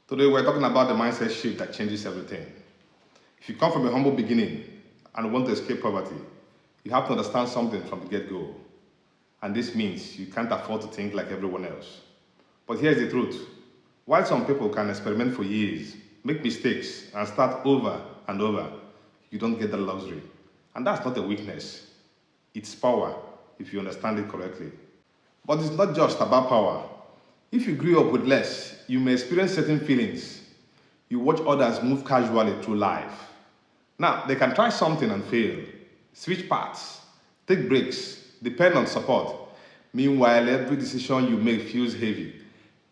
Today we're talking about the mindset shift that changes everything. If you come from a humble beginning and want to escape poverty, you have to understand something from the get-go. And this means you can't afford to think like everyone else. But here's the truth. While some people can experiment for years, make mistakes, and start over and over, you don't get that luxury. And that's not a weakness. It's power if you understand it correctly. But it's not just about power. If you grew up with less, you may experience certain feelings. You watch others move casually through life. Now, they can try something and fail, switch paths, take breaks, depend on support. Meanwhile, every decision you make feels heavy.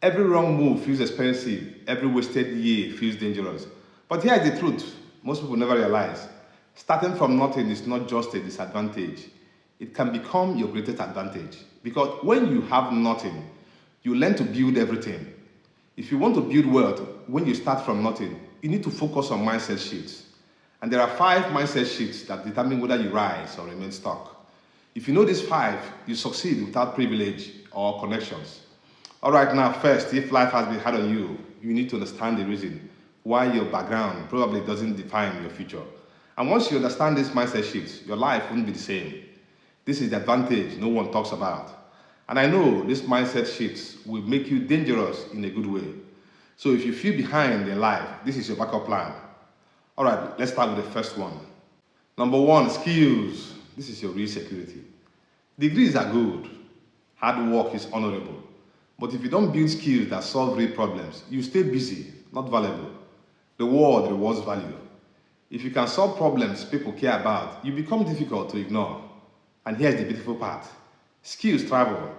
Every wrong move feels expensive. Every wasted year feels dangerous. But here's the truth most people never realize. Starting from nothing is not just a disadvantage. It can become your greatest advantage. Because when you have nothing, you learn to build everything. If you want to build wealth, when you start from nothing, you need to focus on mindset shifts. And there are 5 mindset shifts that determine whether you rise or remain stuck. If you know these 5, you succeed without privilege or connections. All right, now first, if life has been hard on you, you need to understand the reason why your background probably doesn't define your future. And once you understand these mindset shifts, your life won't be the same. This is the advantage no one talks about. And I know these mindset shifts will make you dangerous in a good way. So if you feel behind in life, this is your backup plan. All right, let's start with the first one. Number 1, skills. This is your real security. Degrees are good. Hard work is honorable. But if you don't build skills that solve real problems, you stay busy, not valuable. The world rewards value. If you can solve problems people care about, you become difficult to ignore. And here's the beautiful part. Skills travel,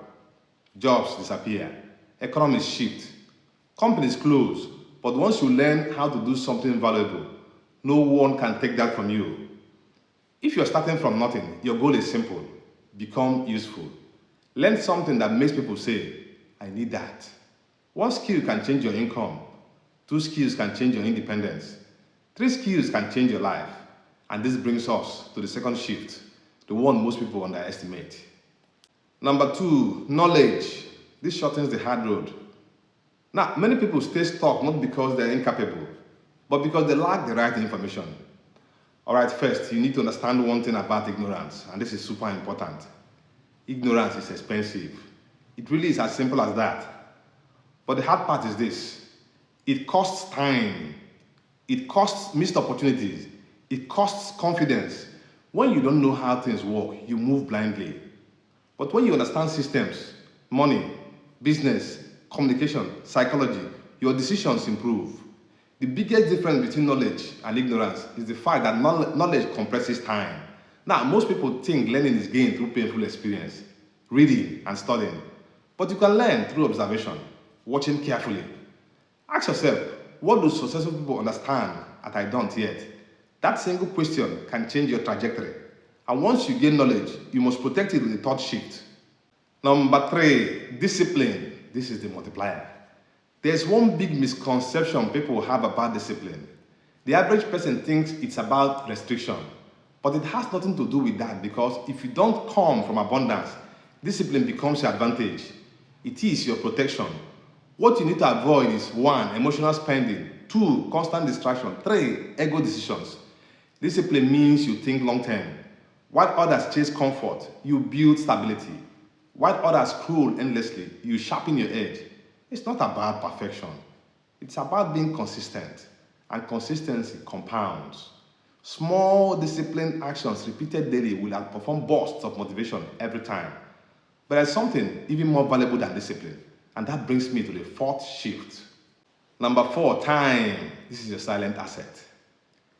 jobs disappear, economies shift, companies close, but once you learn how to do something valuable, no one can take that from you. If you're starting from nothing, your goal is simple. Become useful. Learn something that makes people say, I need that. 1 skill can change your income. 2 skills can change your independence. 3 skills can change your life. And this brings us to the second shift, the one most people underestimate. Number 2, knowledge. This shortens the hard road. Now, many people stay stuck not because they're incapable, but because they lack the right information. All right, first, you need to understand one thing about ignorance, and this is super important. Ignorance is expensive. It really is as simple as that. But the hard part is this. It costs time. It costs missed opportunities. It costs confidence. When you don't know how things work, you move blindly. But when you understand systems, money, business, communication, psychology, your decisions improve. The biggest difference between knowledge and ignorance is the fact that knowledge compresses time. Now, most people think learning is gained through painful experience, reading and studying. But you can learn through observation, watching carefully. Ask yourself, what do successful people understand that I don't yet? That single question can change your trajectory. And once you gain knowledge, you must protect it with the third shift. Number 3, discipline. This is the multiplier. There's one big misconception people have about discipline. The average person thinks it's about restriction. But it has nothing to do with that, because if you don't come from abundance, discipline becomes your advantage. It is your protection. What you need to avoid is 1, emotional spending, 2, constant distraction, 3, ego decisions. Discipline means you think long term. While others chase comfort, you build stability. While others scroll endlessly, you sharpen your edge. It's not about perfection. It's about being consistent. And consistency compounds. Small disciplined actions repeated daily will outperform bursts of motivation every time. But there's something even more valuable than discipline. And that brings me to the 4th shift. Number 4, time. This is your silent asset.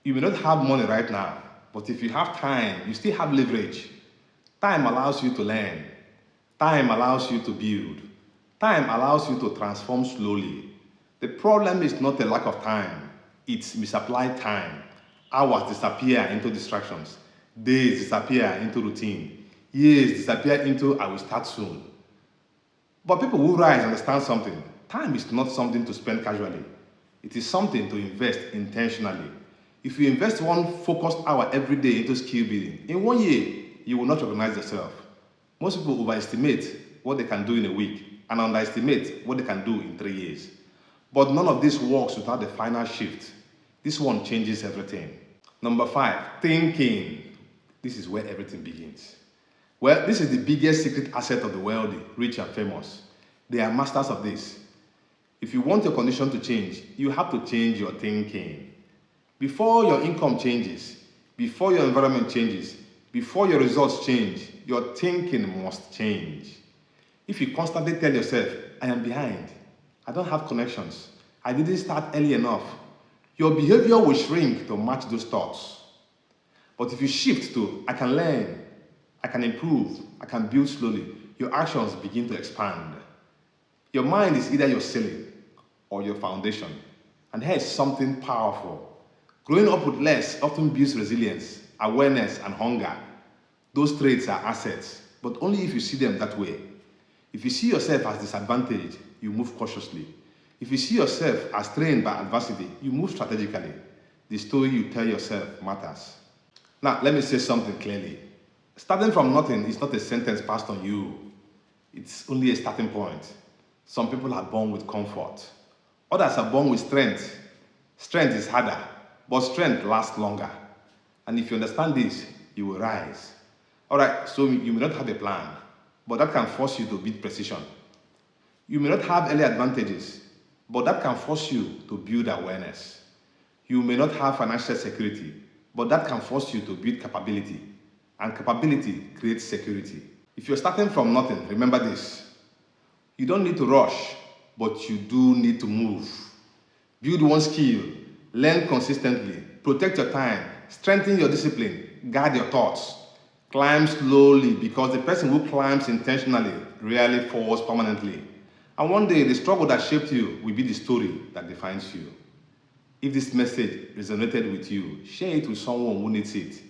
You may not have money right now, but if you have time, you still have leverage. Time allows you to learn. Time allows you to build. Time allows you to transform slowly. The problem is not a lack of time. It's misapplied time. Hours disappear into distractions. Days disappear into routine. Years disappear into I will start soon. But people who rise understand something. Time is not something to spend casually. It is something to invest intentionally. If you invest 1 focused hour every day into skill building, in 1 year, you will not recognize yourself. Most people overestimate what they can do in a week and underestimate what they can do in 3 years. But none of this works without the final shift. This one changes everything. Number 5, thinking. This is where everything begins. Well, this is the biggest secret asset of the wealthy, rich and famous. They are masters of this. If you want your condition to change, you have to change your thinking. Before your income changes, before your environment changes, before your results change, your thinking must change. If you constantly tell yourself, I am behind, I don't have connections, I didn't start early enough, your behavior will shrink to match those thoughts. But if you shift to, I can learn, I can improve, I can build slowly, your actions begin to expand. Your mind is either your ceiling or your foundation. And here is something powerful. Growing up with less often builds resilience, awareness, and hunger. Those traits are assets, but only if you see them that way. If you see yourself as disadvantaged, you move cautiously. If you see yourself as trained by adversity, you move strategically. The story you tell yourself matters. Now, let me say something clearly. Starting from nothing is not a sentence passed on you. It's only a starting point. Some people are born with comfort. Others are born with strength. Strength is harder, but strength lasts longer. And if you understand this, you will rise. All right, so you may not have a plan, but that can force you to beat precision. You may not have early advantages, but that can force you to build awareness. You may not have financial security, but that can force you to build capability. And capability creates security. If you're starting from nothing, remember this. You don't need to rush, but you do need to move. Build one skill, learn consistently, protect your time, strengthen your discipline, guard your thoughts. Climb slowly, because the person who climbs intentionally rarely falls permanently. And one day, the struggle that shaped you will be the story that defines you. If this message resonated with you, share it with someone who needs it.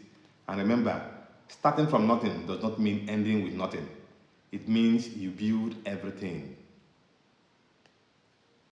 And remember, starting from nothing does not mean ending with nothing. It means you build everything.